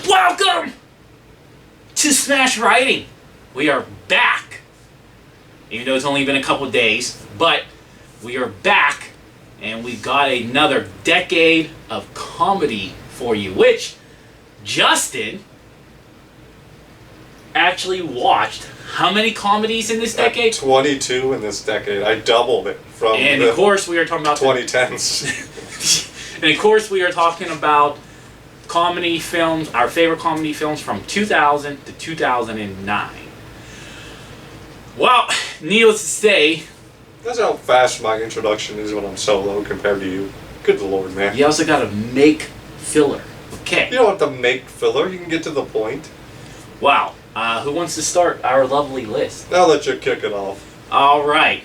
Welcome to Smash Writing. We are back. Even though it's only been a couple days, but we are back and we've got another decade of comedy for you, which Justin actually watched. How many comedies in this decade? 22 in this decade. I doubled it from and of course we are talking about 2010s. And of course we are talking about comedy films, our favorite comedy films from 2000 to 2009. Well, needless to say, That's how fast my introduction is when I'm solo compared to you. Good lord, man. you also gotta make filler. Okay. You don't have to make filler, you can get to the point. Wow. Who wants to start our lovely list? I'll let you kick it off. All right.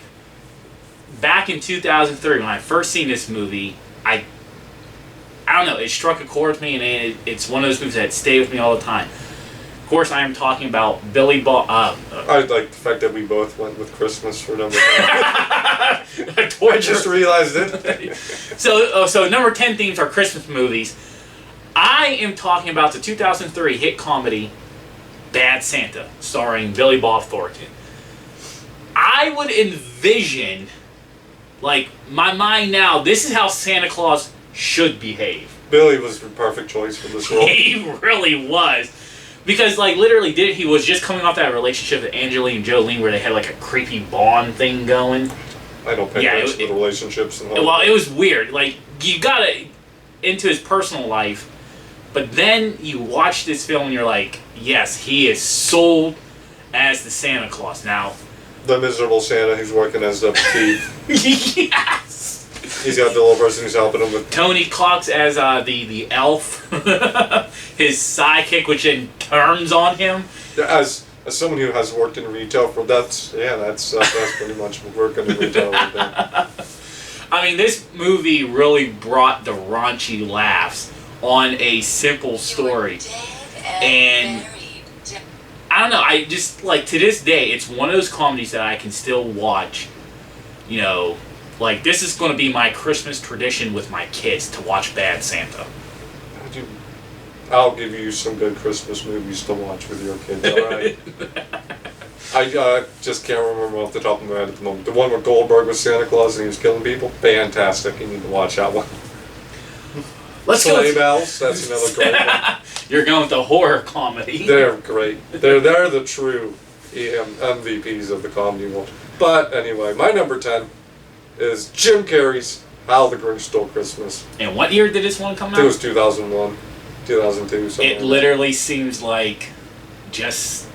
Back in 2003, when I first seen this movie, I don't know, it struck a chord with me, and it's one of those movies that stayed with me all the time. Of course, I am talking about Billy Bob. I like the fact that we both went with Christmas for number 10. I just realized it. So number 10 themes are Christmas movies. I am talking about the 2003 hit comedy Bad Santa, starring Billy Bob Thornton. I would envision, like, my mind now, this is how Santa Claus should behave. Billy was the perfect choice for this role. He really was. Because, like, literally, he was just coming off that relationship with Angelina Jolie where they had, like, a creepy Bond thing going. I don't pay attention to relationships. And well, it was weird. Like, you got into his personal life, but then you watch this film and you're like, yes, he is sold as the Santa Claus. Now, the miserable Santa who's working as a thief. Yes! He's got the little person who's helping him with... Tony Cox as the elf. His sidekick, which then turns on him. As someone who has worked in retail for... That's pretty much working in retail right there. I mean, this movie really brought the raunchy laughs on a simple story. And I don't know, I just, like, to this day, it's one of those comedies that I can still watch. You know, like, this is going to be my Christmas tradition with my kids, to watch Bad Santa. I'll give you some good Christmas movies to watch with your kids, alright? I just can't remember off the top of my head at the moment. The one where Goldberg was Santa Claus and he was killing people? Fantastic, you need to watch that one. Let's Sleigh Bells, that's another great one. You're going with the horror comedy. They're great. They're the true MVPs of the comedy world. But anyway, my number 10 is Jim Carrey's How the Grinch Stole Christmas. And what year did this one come out? It was 2001, 2002, something. It literally seems like just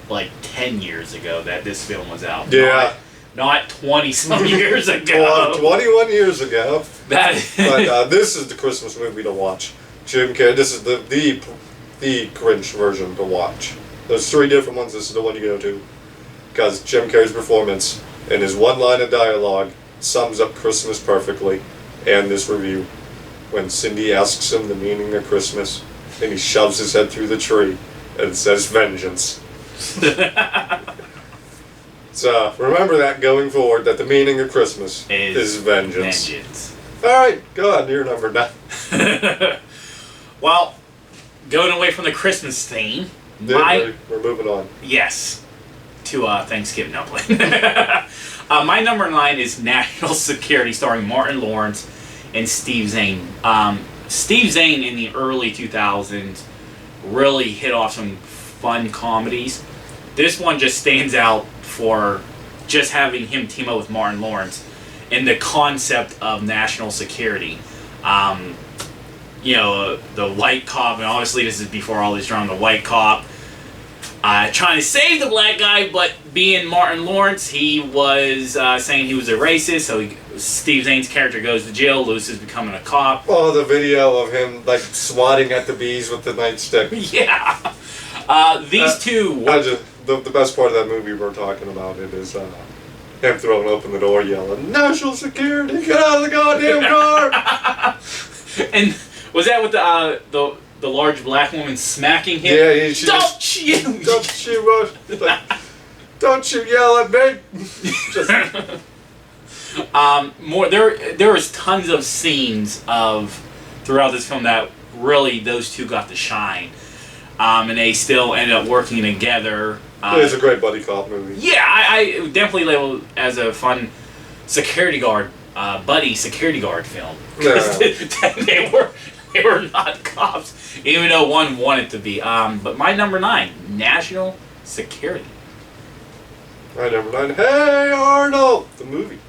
like 10 years ago that this film was out. Yeah. Not 20-some years ago. Well, 21 years ago. But this is the Christmas movie to watch. Jim Carrey. This is the Grinch version to watch. There's 3 different ones. This is the one you go to, because Jim Carrey's performance and his one line of dialogue sums up Christmas perfectly. And this review, when Cindy asks him the meaning of Christmas, and he shoves his head through the tree and says vengeance. So, remember that going forward, that the meaning of Christmas is vengeance. Alright, go on, you're number 9. Well, going away from the Christmas theme, we're moving on. Yes, to Thanksgiving. No, my number 9 is National Security, starring Martin Lawrence and Steve Zahn. Steve Zahn in the early 2000s really hit off some fun comedies. This one just stands out for just having him team up with Martin Lawrence and the concept of national security. You know, the white cop, and obviously this is before all this drama, the white cop trying to save the black guy, but being Martin Lawrence, he was saying he was a racist, so Steve Zahn's character goes to jail, Lewis is becoming a cop. Oh, the video of him, like, swatting at the bees with the nightstick. Yeah. These two... The best part of that movie we're talking about it is him throwing open the door yelling, "National Security, get out of the goddamn car!" And was that with the large black woman smacking him? Yeah, Don't you yell at me! There was tons of scenes throughout this film that really those two got to shine. and they still ended up working together. It's a great buddy cop movie. Yeah, I definitely label it as a fun security guard, buddy security guard film. Yeah. they were not cops, even though one wanted to be. But my number 9, National Security. My number 9, Hey Arnold, the movie.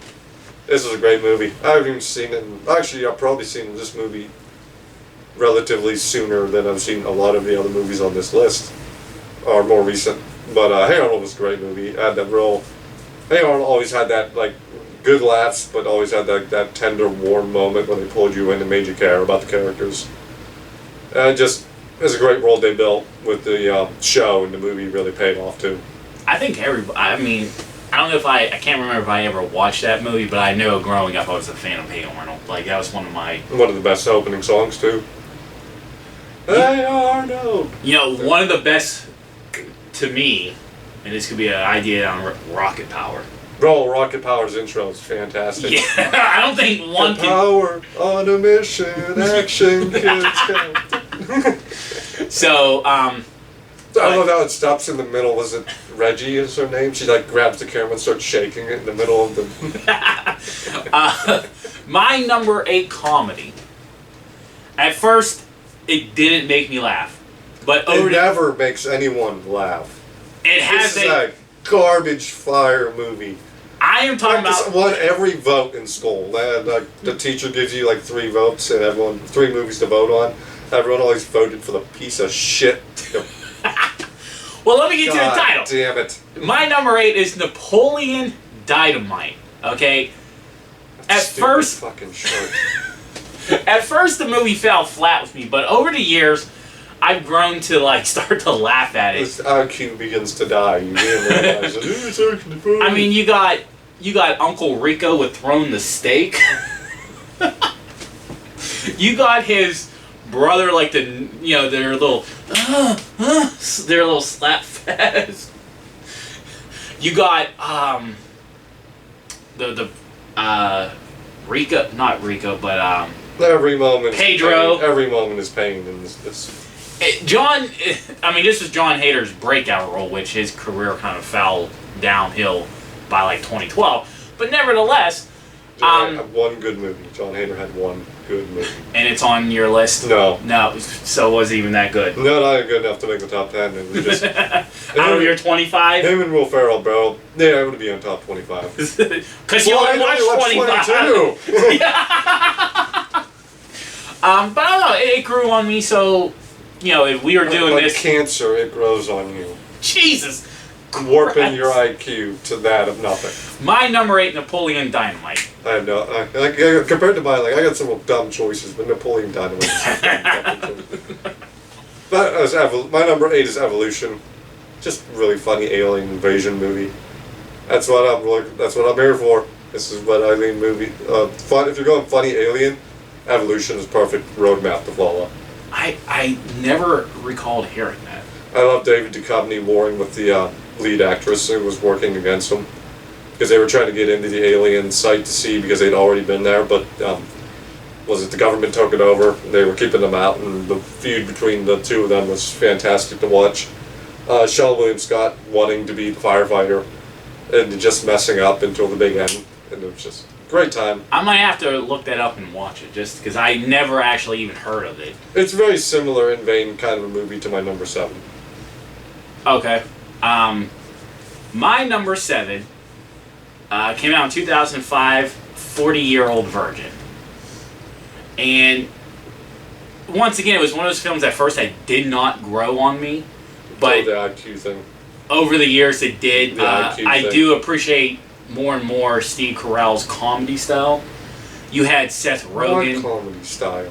This is a great movie. I haven't even seen it. Actually, I've probably seen this movie relatively sooner than I've seen a lot of the other movies on this list, or more recent. But Hey Arnold was a great movie. It had that real. Hey Arnold always had that like good laughs, but always had that tender, warm moment when they pulled you in and made you care about the characters. Just it's a great world they built with the show, and the movie really paid off too. I think everybody. I mean, I don't know if I can't remember if I ever watched that movie, but I know growing up I was a fan of Hey Arnold. Like that was one of the best opening songs too. Hey Arnold. You know, one of the best to me, and this could be an idea on Rocket Power. Bro, Rocket Power's intro is fantastic. Yeah, I don't think one power on a mission, action kids come. So, I love how it stops in the middle. Was it Reggie is her name? She like grabs the camera and starts shaking it in the middle of the... my number 8 comedy. At first, it didn't make me laugh. But it never makes anyone laugh. It has this is a garbage fire movie. I am talking about... won every vote in school. The teacher gives you like 3 votes and 3 movies to vote on. Everyone always voted for the piece of shit. Well, let me get to the title. Damn it. My number 8 is Napoleon Dynamite. Okay? At first... fucking short. At first, the movie fell flat with me, but over the years, I've grown to like start to laugh at it. This IQ begins to die. You realize it. I mean, you got Uncle Rico with throwing the steak. You got his brother, like their little slap fest. You got Rico, not Rico, but every moment. Pedro. Every moment is pain in this. This was John Hader's breakout role, which his career kind of fell downhill by like 2012. But nevertheless, one good movie. John Hader had one good movie. And it's on your list? No. So it wasn't even that good? No, not good enough to make the top 10. It was just... Out of your 25? Him and Will Ferrell, bro. Yeah, I would be on top 25. Because you only watched 25. But I don't know, it grew on me, so, if we were doing like this... cancer, it grows on you. Jesus Warping Christ. your IQ to that of nothing. My number 8, Napoleon Dynamite. I have no... compared to mine, I got some dumb choices, but Napoleon Dynamite is But my number 8 is Evolution. Just really funny alien invasion movie. That's what I'm here for. This is what I mean movie. Fun. If you're going funny alien, Evolution is perfect roadmap to follow. I never recalled hearing that. I love David Duchovny warring with the lead actress who was working against him because they were trying to get into the alien site to see because they'd already been there, but the government took it over. They were keeping them out, and the feud between the two of them was fantastic to watch. Sean William Scott wanting to be the firefighter and just messing up until the big end, and it was just a great time. I might have to look that up and watch it, just because I never actually even heard of it. It's very similar in vein kind of a movie to my number 7. Okay. My number 7 came out in 2005, 40-Year-Old Virgin. And once again, it was one of those films at first that did not grow on me. But the IQ thing. Over the years, it did. I thing. do appreciate more and more Steve Carell's comedy style. You had Seth Rogen. What comedy style?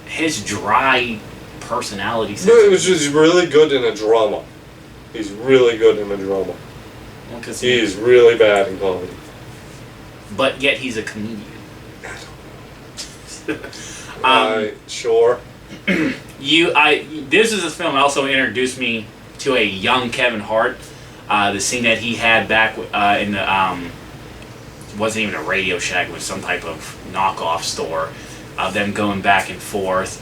His dry personality. No, it was just really good in a drama. He's really good in a drama. Well, he's really bad in comedy. But yet he's a comedian. Sure. This is a film that also introduced me to a young Kevin Hart. The scene that he had back in the it wasn't even a Radio Shack, it was some type of knockoff store. Them going back and forth.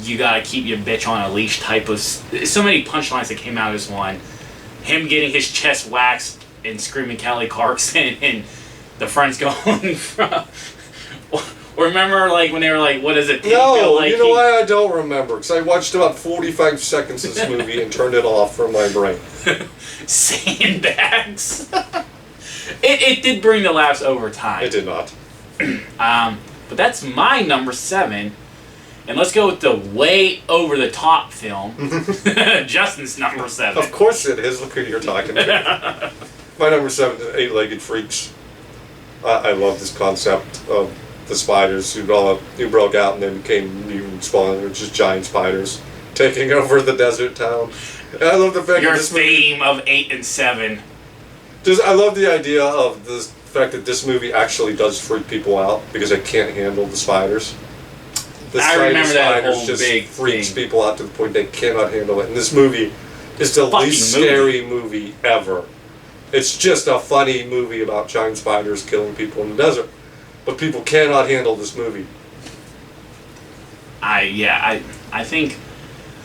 you gotta keep your bitch on a leash type of. So many punchlines that came out of this one. Him getting his chest waxed and screaming Kelly Clarkson, and the friends going from. Remember, like, when they were like, what is it? No, like you know why I don't remember? Because I watched about 45 seconds of this movie and turned it off from my brain. Sandbags. It did bring the laughs over time. It did not. But that's my number 7. And let's go with the way over the top film. Justin's number 7. Of course it is. Look who you're talking to. My number 7 is Eight-Legged Freaks. I love this concept of the spiders who broke out and then became mutant spawn, which is giant spiders taking over the desert town. And I love the fact Your that this theme of 8 and 7. I love the idea of the fact that this movie actually does freak people out because they can't handle the spiders. The I remember that whole just big freaks thing. people out to the point they cannot handle it. And this movie is the Fucking least movie. scary movie ever. It's just a funny movie about giant spiders killing people in the desert. But people cannot handle this movie. I think,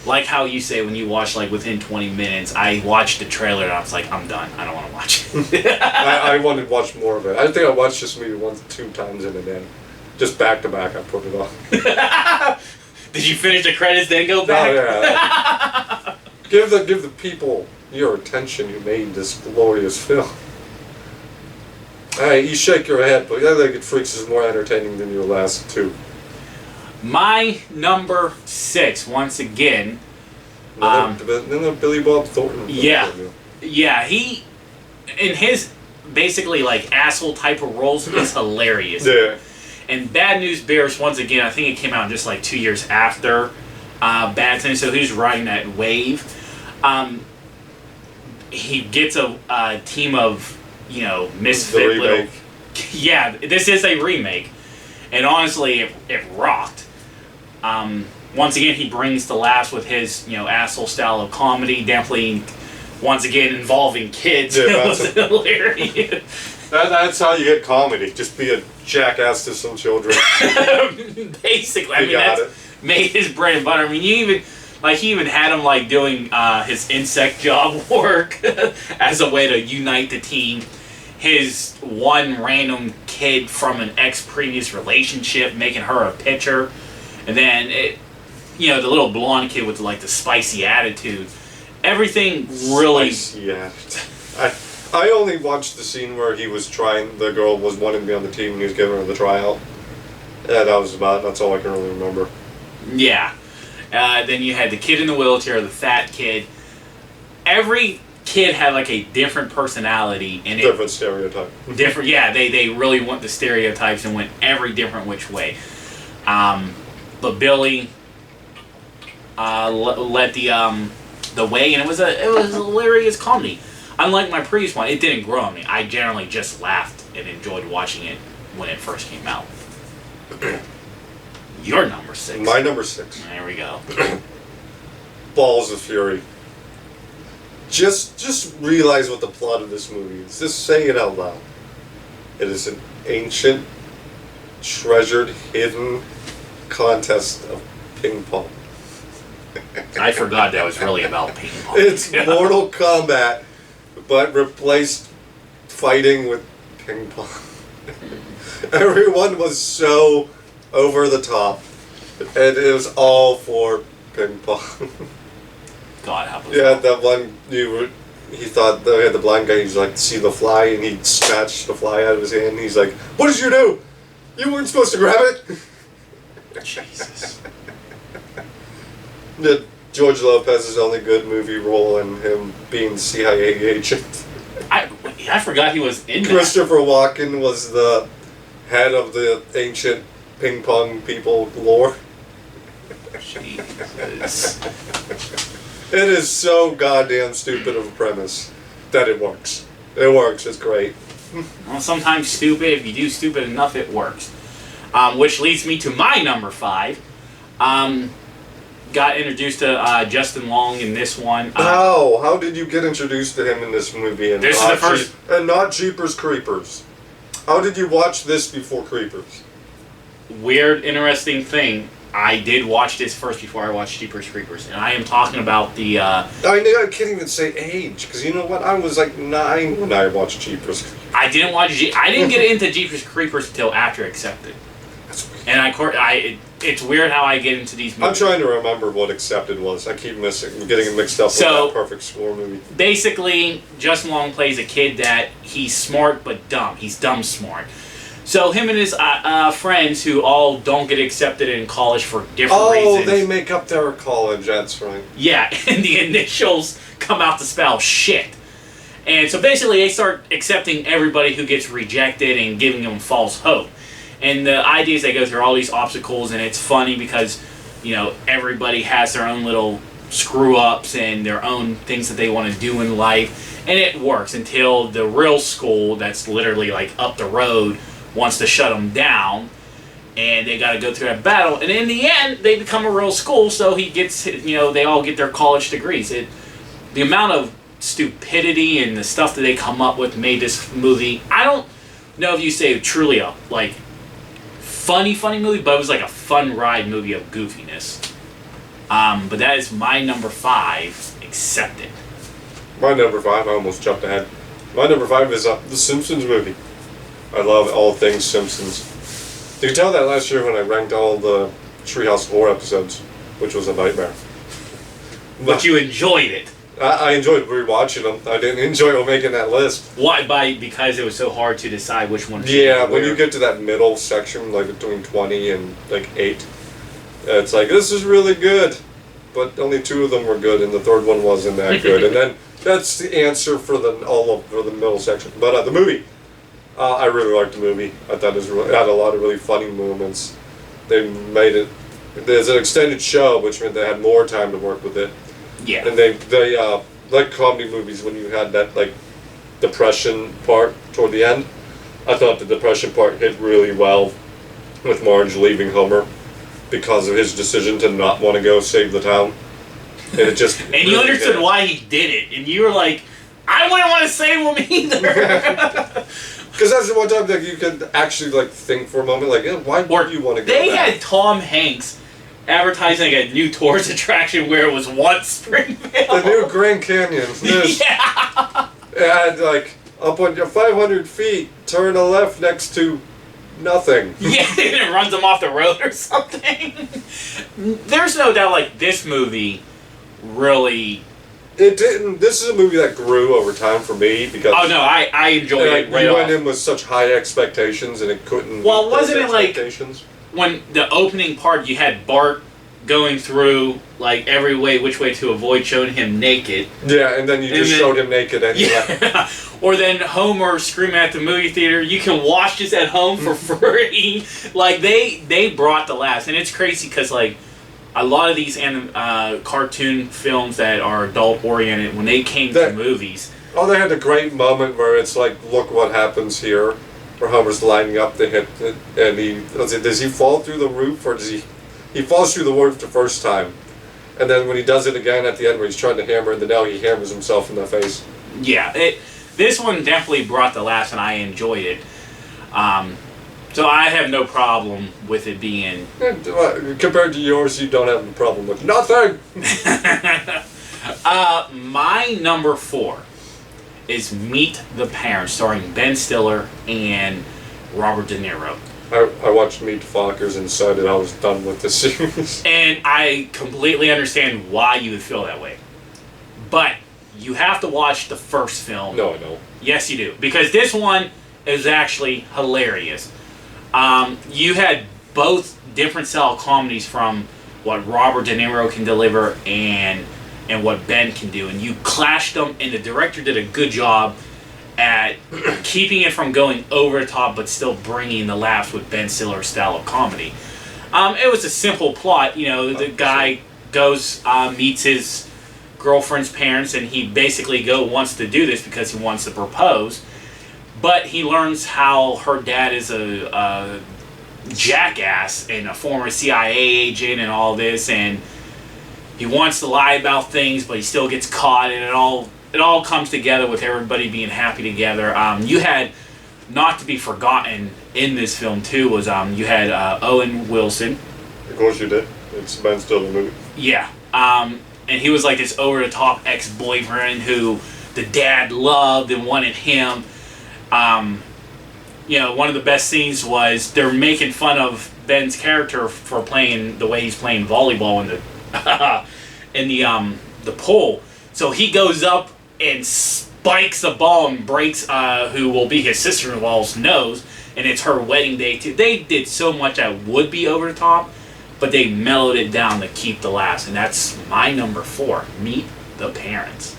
like how you say when you watch like within 20 minutes, I watched the trailer and I was like, I'm done. I don't want to watch it. I wanted to watch more of it. I think I watched this movie 2 times in a day. Just back to back, I put it on. Did you finish the credits then go back? Oh, yeah. give the people your attention. You made this glorious film. Alright, you shake your head, but I think Freaks is more entertaining than your last 2. My number 6, once again. Another Billy Bob Thornton. Yeah. Yeah, he, in his basically like asshole type of roles, is hilarious. Yeah. And Bad News Bears, once again, I think it came out just like 2 years after Bad News, so he's riding that wave. He gets a team of, misfit little... Yeah, this is a remake. And honestly, it rocked. Once again, he brings the laughs with his, asshole style of comedy, definitely, once again, involving kids. Yeah, it was hilarious. That's how you get comedy. Just be a jackass to some children. Basically, I mean, that's made his bread and butter. I mean, he even had him like doing his insect job work as a way to unite the team. His one random kid from an previous relationship, making her a pitcher, and then the little blonde kid with like the spicy attitude. Everything really. Spicy attitude. I only watched the scene where he was trying. The girl was wanting to be on the team, and he was giving her the tryout. Yeah, that's all I can really remember. Yeah. Then you had the kid in the wheelchair, the fat kid. Every kid had like a different personality and different stereotype. Different, yeah. They really went the stereotypes and went every different which way. But Billy led the way, and it was a hilarious comedy. Unlike my previous one, it didn't grow on me. I generally just laughed and enjoyed watching it when it first came out. Your number 6. My number 6. There we go. Balls of Fury. Just realize what the plot of this movie is. Just say it out loud. It is an ancient, treasured, hidden contest of ping pong. I forgot that was really about ping pong. It's Mortal Kombat, but replaced fighting with ping pong. Everyone was so over the top, and it was all for ping pong. God help us. Yeah, that one he thought they had the blind guy. He's like, see the fly, and he snatched the fly out of his hand. And he's like, "What did you do? You weren't supposed to grab it." Jesus. George Lopez's only good movie role in him being the CIA agent. I forgot he was in that. Christopher Walken was the head of the ancient ping pong people lore. Jesus. It is so goddamn stupid of a premise that it works. It works. It's great. Well, sometimes stupid. If you do stupid enough, it works. Which leads me to my number 5. Got introduced to Justin Long in this one. How did you get introduced to him in this movie? And this is the first, and not Jeepers Creepers. How did you watch this before Creepers? weird, interesting thing. I did watch this first before I watched Jeepers Creepers, and I am talking about the. I can't even say age, because you know what? I was like 9 when I watched Jeepers Creepers. I didn't get into Jeepers Creepers until after Accepted. That's weird. And it's weird how I get into these movies. I'm trying to remember what Accepted was. I keep getting it mixed up with that Perfect Score movie. Basically, Justin Long plays a kid that he's smart but dumb. He's dumb smart. So him and his friends who all don't get accepted in college for different reasons. Oh, they make up their college, that's right. Yeah, and the initials come out to spell shit. And so basically they start accepting everybody who gets rejected and giving them false hope. And the idea is they go through all these obstacles, and it's funny because, you know, everybody has their own little screw-ups and their own things that they want to do in life. And it works until the real school that's literally like up the road wants to shut them down, and they got to go through that battle, and in the end they become a real school, so he gets, you know, they all get their college degrees. The amount of stupidity and the stuff that they come up with made this movie, I don't know if you say truly a like funny movie, but it was like a fun ride movie of goofiness. But that is my number 5, Accepted. My number 5, I almost jumped ahead. My number 5 is the Simpsons movie. I love all things Simpsons. You can tell that last year when I ranked all the Treehouse of Horror episodes, which was a nightmare. But you enjoyed it. I enjoyed rewatching them. I didn't enjoy making that list. Why? Because it was so hard to decide which one. Yeah, when you get to that middle section, like between 20 and like 8, it's like, this is really good, but only 2 of them were good, and the third one wasn't that good. And then that's the answer for the middle section. But the movie. I really liked the movie. I thought it had a lot of really funny moments. They made it. There's an extended show, which meant they had more time to work with it. Yeah. And they like comedy movies when you had that like depression part toward the end. I thought the depression part hit really well with Marge leaving Homer because of his decision to not want to go save the town. And it just and you understood why he did it, and you were like, I wouldn't want to save him either. Because that's the one time that you can actually like think for a moment, like, why would you want to go They back? had Tom Hanks advertising a new tourist attraction where it was once Springfield. The new Grand Canyon. Yeah. And like up on your 500 feet, turn a left next to nothing. Yeah, and it runs them off the road or something. There's no doubt, like, this movie really. It didn't. This is a movie that grew over time for me because. Oh no, I enjoyed it right You off. went in with such high expectations and it couldn't. Well, meet wasn't those it like expectations. when the opening part you had Bart going through like every which way to avoid showing him naked. Yeah, and then you just showed him naked anyway. Yeah. Or then Homer screaming at the movie theater, "You can watch this at home for free." Like they brought the laughs, and it's crazy because like. A lot of these cartoon films that are adult oriented, when they came to movies. Oh, they had a great moment where it's like, look what happens here, where Homer's lining up to hit, and does he fall through the roof or does he falls through the roof the first time, and then when he does it again at the end where he's trying to hammer in the nail, he hammers himself in the face. Yeah, this one definitely brought the laughs, and I enjoyed it. So I have no problem with it being... Compared to yours, you don't have a problem with nothing! My number 4 is Meet the Parents, starring Ben Stiller and Robert De Niro. I watched Meet the Fockers and decided I was done with the series. And I completely understand why you would feel that way. But you have to watch the first film. No, I don't. Yes, you do. Because this one is actually hilarious. You had both different style comedies from what Robert De Niro can deliver and what Ben can do, and you clashed them, and the director did a good job at keeping it from going over the top but still bringing the laughs with Ben Stiller's style of comedy. It was a simple plot. You know, the guy goes, meets his girlfriend's parents, and he basically wants to do this because he wants to propose. But he learns how her dad is a jackass and a former CIA agent and all this, and he wants to lie about things, but he still gets caught, and it all comes together with everybody being happy together. You had, not to be forgotten in this film too, was you had Owen Wilson, Of course you did. It's Ben Stiller movie. Yeah. And he was like this over-the-top ex-boyfriend who the dad loved and wanted him. You know, one of the best scenes was they're making fun of Ben's character for playing the way he's playing volleyball in the pool. So he goes up and spikes the ball and breaks who will be his sister-in-law's nose, and it's her wedding day too. They did so much that would be over the top, but they mellowed it down to keep the laughs, and that's my number 4. Meet the Parents.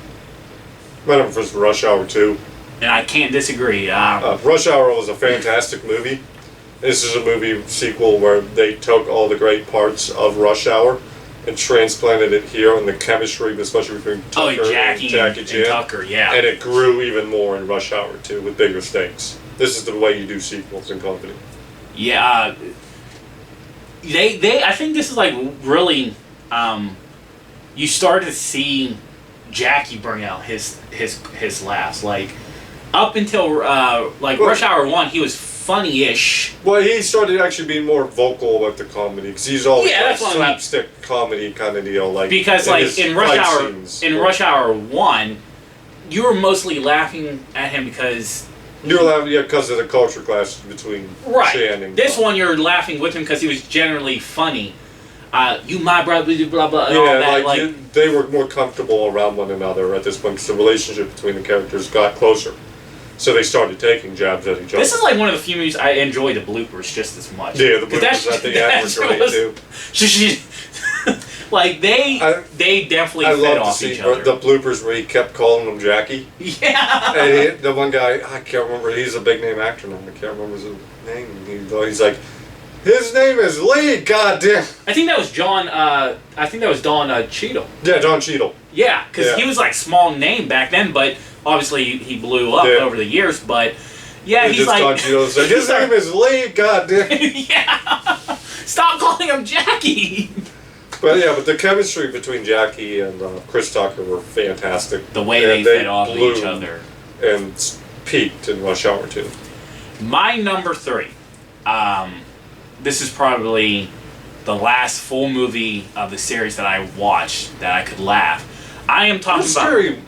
My number 4 is Rush Hour 2. And I can't disagree. Rush Hour was a fantastic movie. This is a movie sequel where they took all the great parts of Rush Hour and transplanted it here, and the chemistry, especially between Tucker and Jackie Chan, Tucker, yeah. and it grew even more in Rush Hour 2 with bigger stakes. This is the way you do sequels in comedy. Yeah, I think this is like really, you start to see Jackie bring out his laughs. Like, up until Rush Hour 1, he was funny-ish. Well, he started actually being more vocal about the comedy, because he's always that's what I'm slapstick comedy kind of deal. Like, because in Rush Hour 1, you were mostly laughing at him because you were laughing because of the culture clash between Chan and this one you're laughing with him because he was generally funny. You my brother, blah blah. And all that, they were more comfortable around one another at this point, because the relationship between the characters got closer. So they started taking jabs at each other. This is like one of the few movies I enjoy the bloopers just as much. Yeah, the bloopers at the end were great too. Like they definitely fed off each other. The bloopers where he kept calling him Jackie. Yeah. And the one guy, I can't remember. He's a big name actor now. I can't remember his name. He's like, his name is Lee. Goddamn. I think that was John. I think that was Don Cheadle. Yeah, Don Cheadle. Yeah, because he was like small name back then, but obviously he blew up over the years. But yeah, he's like Don Cheadle's like, his name is Lee. Goddamn. Yeah. Stop calling him Jackie. But the chemistry between Jackie and Chris Tucker were fantastic. The way they fed off each other. And peaked in Rush Hour 2. My number 3. This is probably the last full movie of the series that I watched that I could laugh. I am talking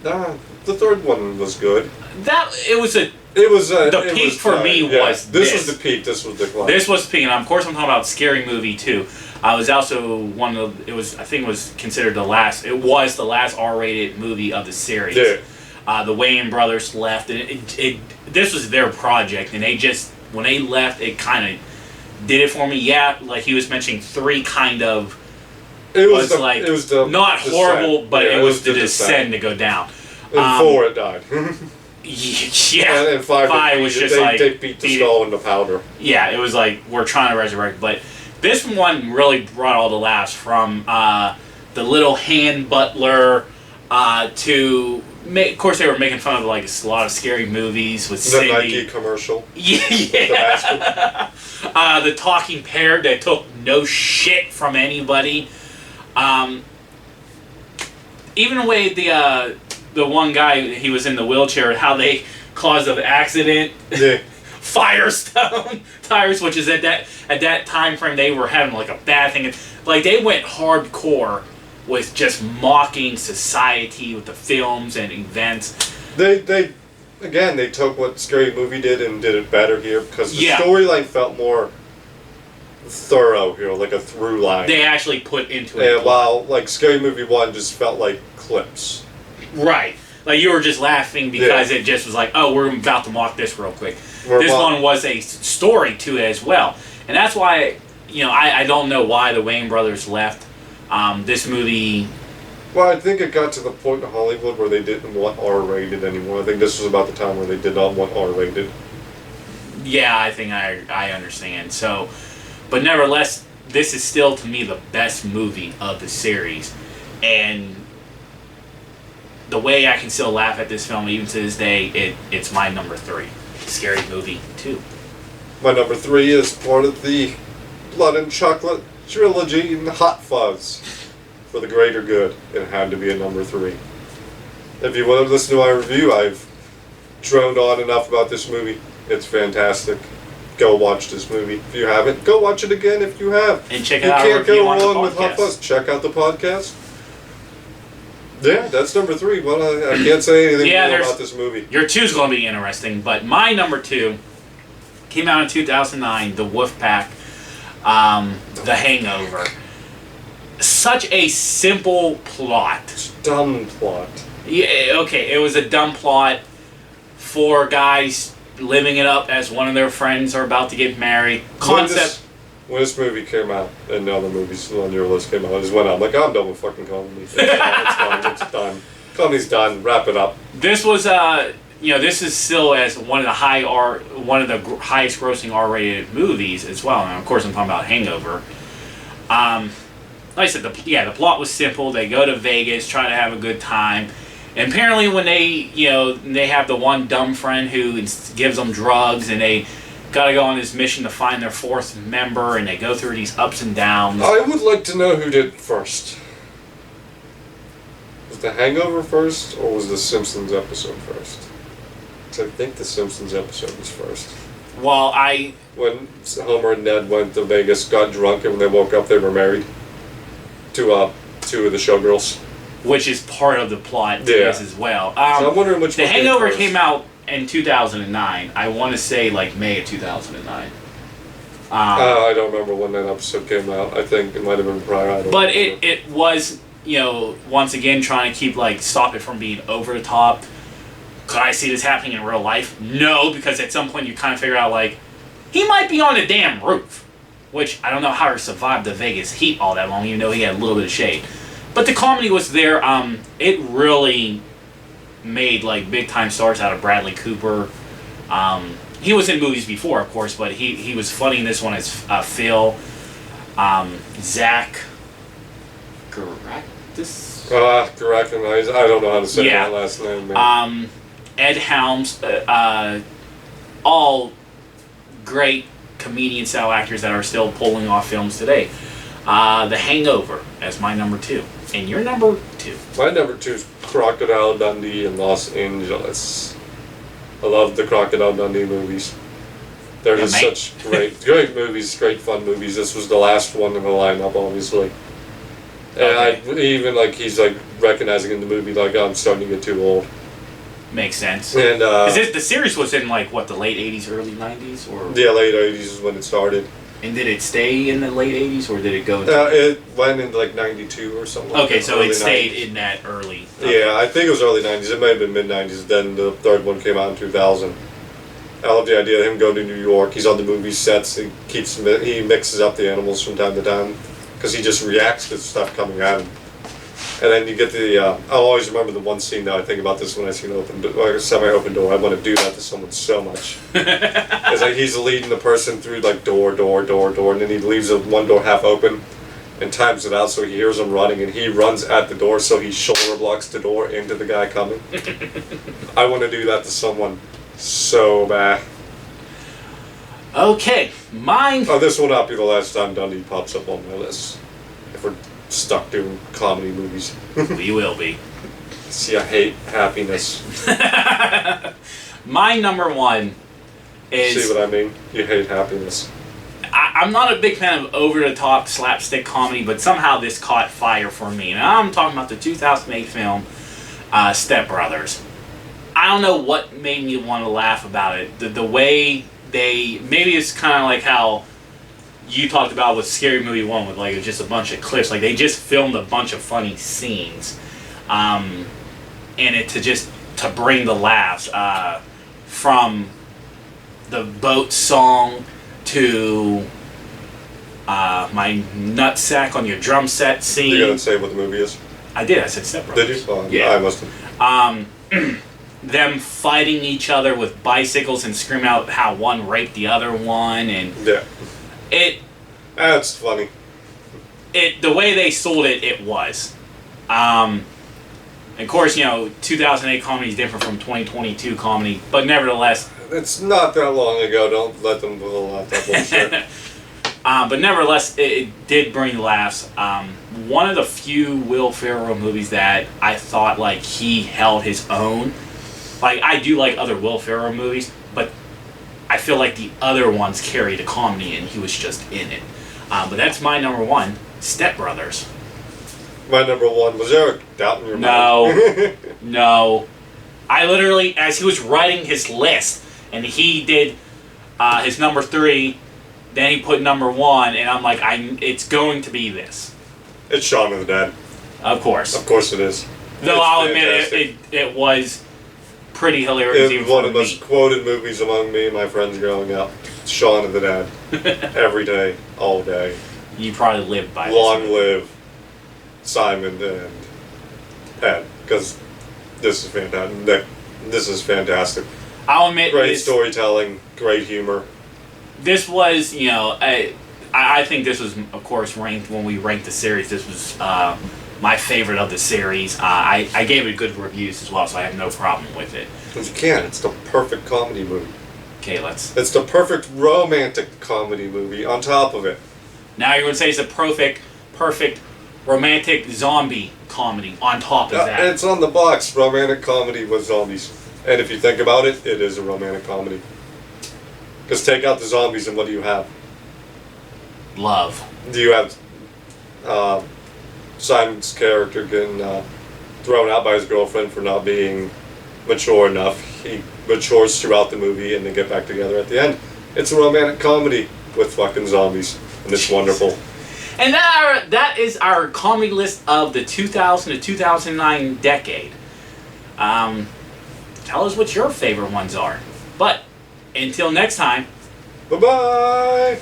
about... the third one was good. The peak for me was this. This was the peak. This was the decline. This was the peak, and of course I'm talking about Scary Movie 2. I was also I think it was considered the last. It was the last R-rated movie of the series. Yeah. The Wayans brothers left, and this was their project, and when they left, it kind of did it for me. Yeah, like he was mentioning, 3 kind of. It was not horrible, but it was the descent to go down. And 4 it died. Yeah. And 5 was just like they beat the skull into powder. Yeah, it was like we're trying to resurrect, but this one really brought all the laughs from the little hand butler to. Of course, they were making fun of like a lot of scary movies with the Nike commercial. Yeah. The talking parrot that took no shit from anybody. Even the way the one guy, he was in the wheelchair, how they caused an accident. Yeah. Firestone tires, which is at that time frame they were having like a bad thing. Like they went hardcore with just mocking society with the films and events. They took what Scary Movie did and did it better here, because the storyline felt more thorough here, like a through line. They actually put into it. Yeah, while like Scary Movie 1 just felt like clips. Right. Like you were just laughing because it just was like, oh, we're about to mock this real quick. This one was a story to it as well. And that's why, I don't know why the Wayans brothers left. This movie... Well, I think it got to the point in Hollywood where they didn't want R-rated anymore. I think this was about the time where they did not want R-rated. Yeah, I think I understand. So, but nevertheless, this is still, to me, the best movie of the series. And the way I can still laugh at this film, even to this day, it's my number 3. Scary Movie 2. My number 3 is part of the Blood and Chocolate trilogy in Hot Fuzz. For the greater good, it had to be a number 3. If you want to listen to my review, I've droned on enough about this movie. It's fantastic. go watch this movie. If you haven't, go watch it again if you have. And check you out our can't review go on the wrong with Hot podcast. Fuzz. Check out the podcast. Yeah, that's number 3. Well, I can't say anything more about this movie. Your 2 is going to be interesting, but my number 2 came out in 2009, The Wolfpack, The Hangover. Such a simple plot. Dumb plot. Yeah, okay, it was a dumb plot. 4 guys living it up as one of their friends are about to get married. Concept. When this movie came out, and the other movies on your list came out, I just went out. I'm like, I'm done with fucking comedy. It's done. It's done. Comedy's done. Wrap it up. This was, this is still as one of the highest grossing R-rated movies as well. And of course, I'm talking about Hangover. Like I said, the plot was simple. They go to Vegas, try to have a good time. And apparently when they have the one dumb friend who gives them drugs, and they got to go on this mission to find their 4th member, and they go through these ups and downs. I would like to know who did it first. Was the Hangover first, or was the Simpsons episode first? I think the Simpsons episode was first. Well, when Homer and Ned went to Vegas, got drunk, and when they woke up, they were married to 2 of the showgirls. Which is part of the plot to this as well. So I'm wondering which The one Hangover first. came out in 2009. I want to say like May of 2009. I don't remember when that episode came out. I think it might have been prior. I don't But remember. it was, once again trying to keep stop it from being over the top. Could I see this happening in real life? No, because at some point you kind of figure out he might be on the damn roof. Which I don't know how he survived the Vegas heat all that long, even though he had a little bit of shade. But the comedy was there. It really made big time stars out of Bradley Cooper. He was in movies before, of course, but he was funny in this one as Phil. Zach Galifianakis. Galifianakis. I don't know how to say that last name, man. Ed Helms. All great comedian style actors that are still pulling off films today. The Hangover as my number 2. And your number 2? My number 2 is Crocodile Dundee in Los Angeles. I love the Crocodile Dundee movies. They're just such great movies, great fun movies. This was the last one in the lineup, obviously. And he's recognizing in the movie, I'm starting to get too old. Makes sense. And the series was in the late 80s, early 90s, or yeah, late 80s is when it started. And did it stay in the late 80s, or did it go? It went into 92 or something. Okay, so it stayed 90s. in that early. Okay. Yeah, I think it was early 90s. It may have been mid 90s. Then the 3rd one came out in 2000. I love the idea of him going to New York. He's on the movie sets. He mixes up the animals from time to time because he just reacts to stuff coming at him. And then you get I'll always remember the one scene that I think about this when I see a semi-open door. I want to do that to someone so much. It's he's leading the person through door, and then he leaves one door half open and times it out so he hears them running, and he runs at the door so he shoulder blocks the door into the guy coming. I want to do that to someone so bad. Okay, mine. Oh, this will not be the last time Dundee pops up on my list. If we're stuck doing comedy movies. We will be. See, I hate happiness. My number 1 is... See what I mean? You hate happiness. I'm not a big fan of over-the-top slapstick comedy, but somehow this caught fire for me. And I'm talking about the 2008 film, Step Brothers. I don't know what made me want to laugh about it. The way they... Maybe it's kind of like how you talked about with Scary Movie 1 with it was just a bunch of clips. They just filmed a bunch of funny scenes. And it to bring the laughs. From the boat song to my nutsack on your drum set scene. You gotta say what the movie is? I did. I said Step Brothers. Did you? Oh, yeah. I must have. Them fighting each other with bicycles and screaming out how one raped the other one, and that's funny. The way they sold it was. Of course, 2008 comedy is different from 2022 comedy, but nevertheless... It's not that long ago. Don't let them pull out that bullshit. But nevertheless, it did bring laughs. One of the few Will Ferrell movies that I thought he held his own. I do like other Will Ferrell movies, but I feel like the other ones carried a comedy and he was just in it. But that's my number one, Step Brothers. My number one, was there a doubt in your mind? No. No. I literally, as he was writing his list, and he did his number 3, then he put number 1, and I'm like, it's going to be this. It's Shaun of the Dead. Of course. Of course it is. Though I'll admit it was pretty hilarious. It's one of the most quoted movies among me and my friends growing up. Shaun of the Dead. Every day, all day. You probably lived by Long this. live Simon and Ed, because this is fantastic. This is fantastic. I'll admit, Great storytelling, great humor. This was, I think this was, of course, ranked when we ranked the series. This was my favorite of the series. I gave it good reviews as well, so I have no problem with it. Because you can. It's the perfect comedy movie. Okay, It's the perfect romantic comedy movie on top of it. Now you're going to say it's a perfect romantic zombie comedy on top of that. It's on the box. Romantic comedy with zombies. And if you think about it, it is a romantic comedy. Because take out the zombies and what do you have? Love. Do you have Simon's character getting thrown out by his girlfriend for not being mature enough? He matures throughout the movie and they get back together at the end. It's a romantic comedy with fucking zombies. And it's wonderful. And that is our comedy list of the 2000 to 2009 decade. Tell us what your favorite ones are. But until next time. Bye-bye!